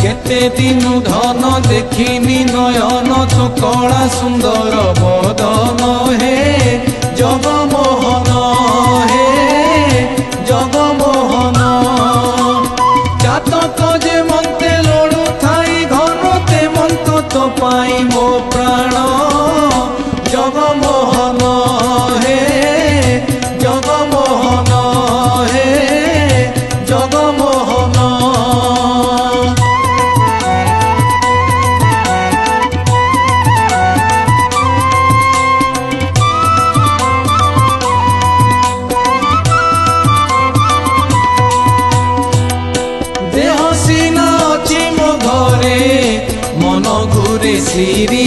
केते दिन धन देखिनी नयन तो कला सुंदर बदन हे जगमोहन हे जगमोहन जातक जे मते लड़ू थाई घनते मंत तो पाई मो प्राण जगमोहन हे जगमोहन हे जगमोहन। देह सीना अच्छी मो घरे मन घुरे श्री